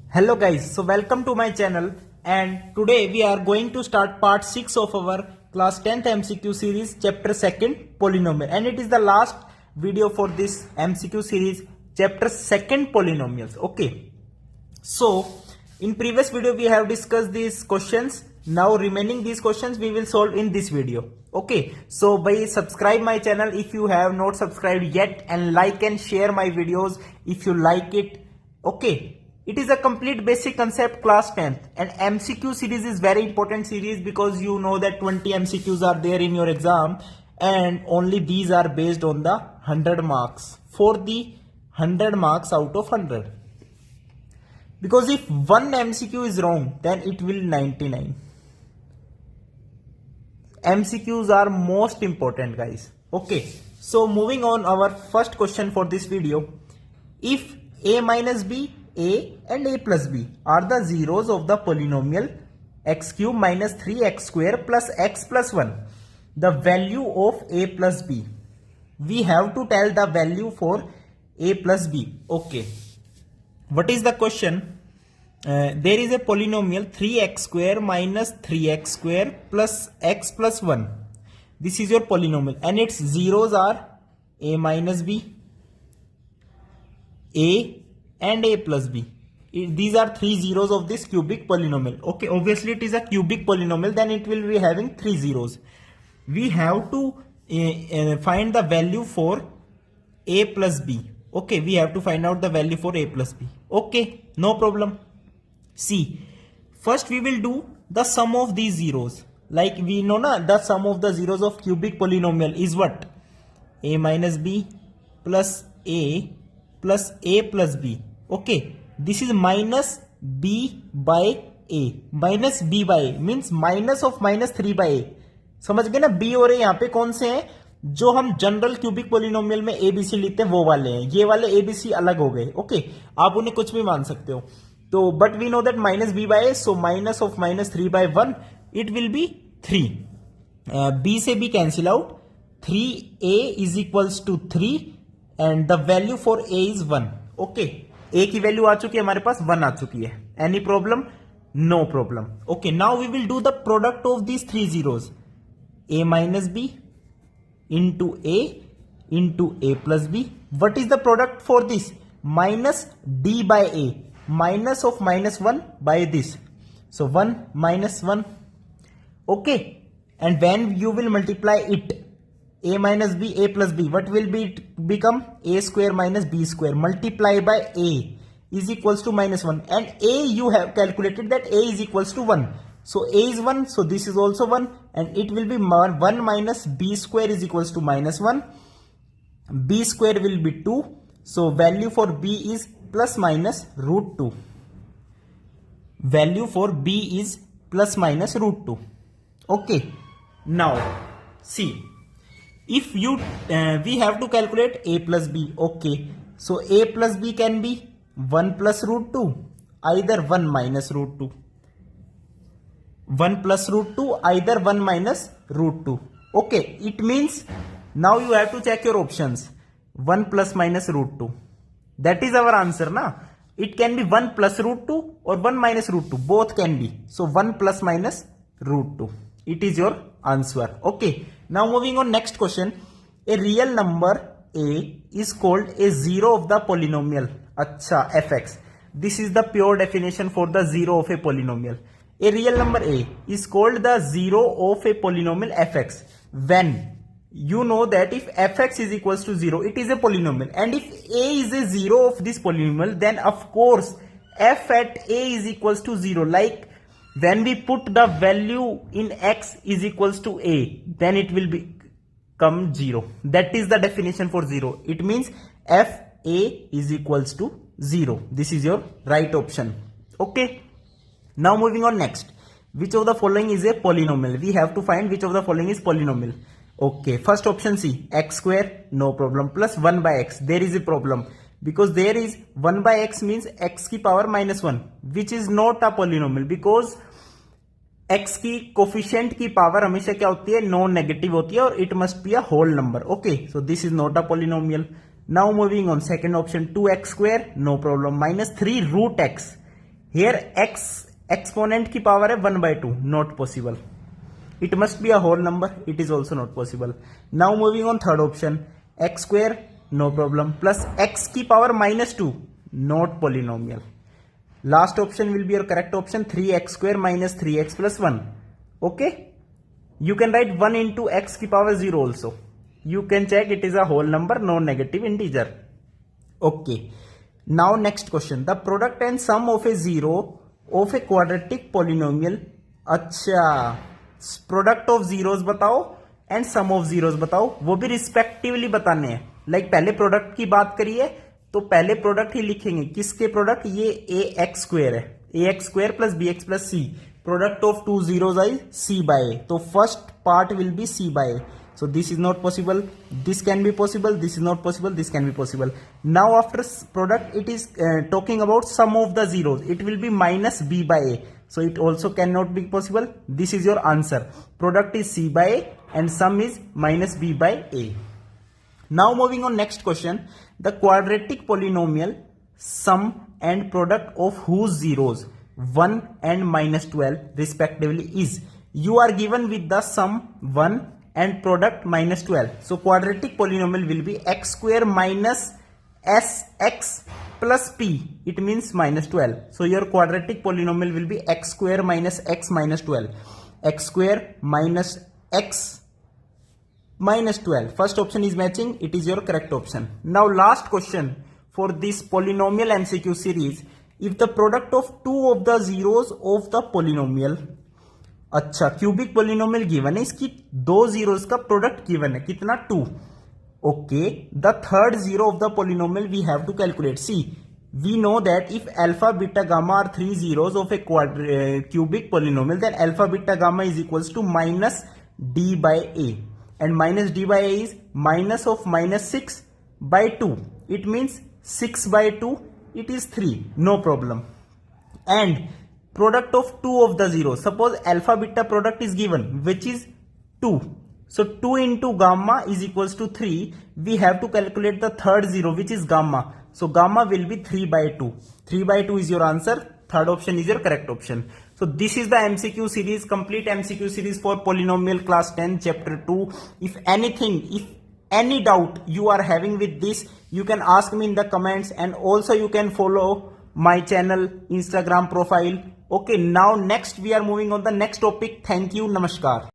Hello guys, so welcome to my channel and today we are going to start part 6 of our class 10th MCQ series chapter 2nd polynomial, and it is the last video for this MCQ series chapter 2nd polynomials. Okay, so in previous video we have discussed these questions. Now remaining these questions we will solve in this video. Okay, so by subscribe my channel if you have not subscribed yet, and like and share my videos if you like it. Okay, it is a complete basic concept class 10th, and MCQ series is very important series because you know that 20 MCQs are there in your exam and only these are based on the 100 marks for the 100 marks out of 100. Because if one MCQ is wrong, then it will 99. MCQs are most important, guys. Okay, so moving on, our first question for this video. If a minus b, a and a plus b are the zeros of the polynomial x cube minus 3x square plus x plus 1, the value of a plus b. We have to tell the value for a plus b. Okay, what is the question? There is a polynomial 3x square minus 3x square plus x plus 1. This is your polynomial and its zeros are a minus b, a and a plus b. These are three zeros of this cubic polynomial. Okay, obviously it is a cubic polynomial, then it will be having three zeros. We have to find the value for a plus b. Okay, we have to find out the value for a plus b. Okay, no problem. See, first we will do the sum of these zeros. Like we know na, the sum of the zeros of cubic polynomial is what? A minus b plus a plus b. Okay, this is minus b by a. Minus b by a means minus of minus 3 by a. समझ गए ना? b और a यहाँ पे कौन से हैं? जो हम जनरल क्यूबिक पोलिनोमियल में ए बी सी लिखते हैं वो वाले हैं. ये वाले ए बी सी अलग हो गए. ओके, आप उन्हें कुछ भी मान सकते हो. तो but we know that minus B by A, so minus of minus 3 by 1 it will be 3. b से b cancel out. 3a is equals to 3 and the value for a is 1. Okay, a की value आ चुकी है हमारे पास, 1 आ चुकी है. Any problem? No problem. Okay, now we will do the product of these three zeros. a minus B into a plus B. What is the product for this? Minus d by a, minus of minus 1 by this, so 1 minus 1. Okay, and when you will multiply it, a minus b, a plus b, what will be become? A square minus b square multiply by a is equals to minus 1, and a you have calculated that a is equals to 1, so a is 1, so this is also 1, and it will be 1 minus b square is equals to minus 1. B square will be 2, so value for b is plus minus root 2. Value for b is plus minus root 2. Okay, now see, if you we have to calculate a plus b. Okay, so a plus b can be 1 plus root 2, either 1 minus root 2. 1 plus root 2, either 1 minus root 2. Okay, it means now you have to check your options. 1 plus minus root 2. That is our answer, na? It can be 1 plus root 2 or 1 minus root 2. Both can be. So 1 plus minus root 2. It is your answer. Okay. Now moving on, next question. A real number a is called a zero of the polynomial. Acha, fx. This is the pure definition for the zero of a polynomial. A real number a is called the zero of a polynomial fx when you know that if fx is equals to 0, it is a polynomial, and if a is a zero of this polynomial, then of course f at a is equals to 0. Like when we put the value in x is equals to a, then it will become 0. That is the definition for 0. It means f a is equals to 0. This is your right option. Okay, now moving on, next. Which of the following is a polynomial? We have to find which of the following is polynomial. Okay, first option C, x square, no problem, plus 1 by x. There is a problem because there is 1 by x means x की power minus 1, which is not a polynomial because x की coefficient की power हमेशा क्या होती है? Non negative होती है, और it must be a whole number. Okay, so this is not a polynomial. Now moving on, second option 2x square, no problem, minus 3 root x. Here x exponent की power है 1/2, not possible. It must be a whole number. It is also not possible. Now moving on third option, x square, no problem, plus x की power -2, not polynomial. Last option will be your correct option, 3x square minus 3x plus 1. Okay, you can write 1 into x की power 0 also. You can check it is a whole number, no negative integer. Okay, now next question, the product and sum of a zero of a quadratic polynomial. अच्छा, product of zeros बताओ and some of zeros बताओ, वो भी respectively बताने हैं. Like पहले product की बात करिए तो पहले प्रोडक्ट ही लिखेंगे. किसके प्रोडक्ट? ये ए एक्स स्क्वेयर है, A X square plus B X plus C. Product of two zeros is C by A, तो first part will be C by A. So this is not possible, this can be possible, this is not possible, this can be possible. Now after product it is talking about sum of the zeros, it will be minus b by a, so it also cannot be possible. This is your answer, product is c by a and sum is minus b by a. Now moving on next question, the quadratic polynomial sum and product of whose zeros 1 and minus 12 respectively is, you are given with the sum 1 and product minus 12. So quadratic polynomial will be x square minus sx plus p. It means minus 12. So your quadratic polynomial will be x square minus x minus 12. X square minus x minus 12. First option is matching. It is your correct option. Now last question for this polynomial MCQ series. If the product of two of the zeros of the polynomial, अच्छा cubic polynomial given है, इसकी दो zeros का product given है, कितना? 2. Okay, the third zero of the polynomial we have to calculate. See, we know that if alpha beta gamma are 3 zeros of a cubic polynomial, then alpha beta gamma is equals to minus d by a, and minus d by a is minus of minus 6 by 2. It means 6 by 2, it is 3, no problem. And product of two of the zeros, suppose alpha beta product is given which is 2, so 2 into gamma is equals to 3. We have to calculate the third zero which is gamma, so gamma will be 3 by 2. 3 by 2 is your answer. Third option is your correct option. So this is the MCQ series, complete MCQ series for polynomial class 10 chapter 2. If anything, if any doubt you are having with this, you can ask me in the comments, and also you can follow my channel Instagram profile. Okay, now next we are moving on the next topic. Thank you, namaskar.